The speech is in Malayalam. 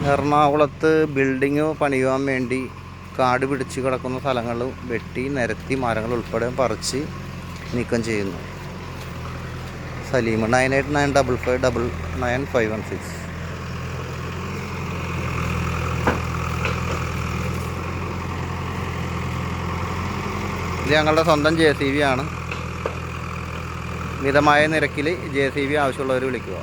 എറണാകുളത്ത് ബിൽഡിങ് പണിയുവാൻ വേണ്ടി കാട് പിടിച്ച് കിടക്കുന്ന സ്ഥലങ്ങൾ വെട്ടി നിരത്തി മരങ്ങൾ ഉൾപ്പെടെ പറിച്ച് നീക്കം ചെയ്യുന്നു. സലീം 9895559516. ഇത് ഞങ്ങളുടെ സ്വന്തം JCB ആണ്. മിതമായ നിരക്കിൽ JCB ആവശ്യമുള്ളവർ വിളിക്കുക.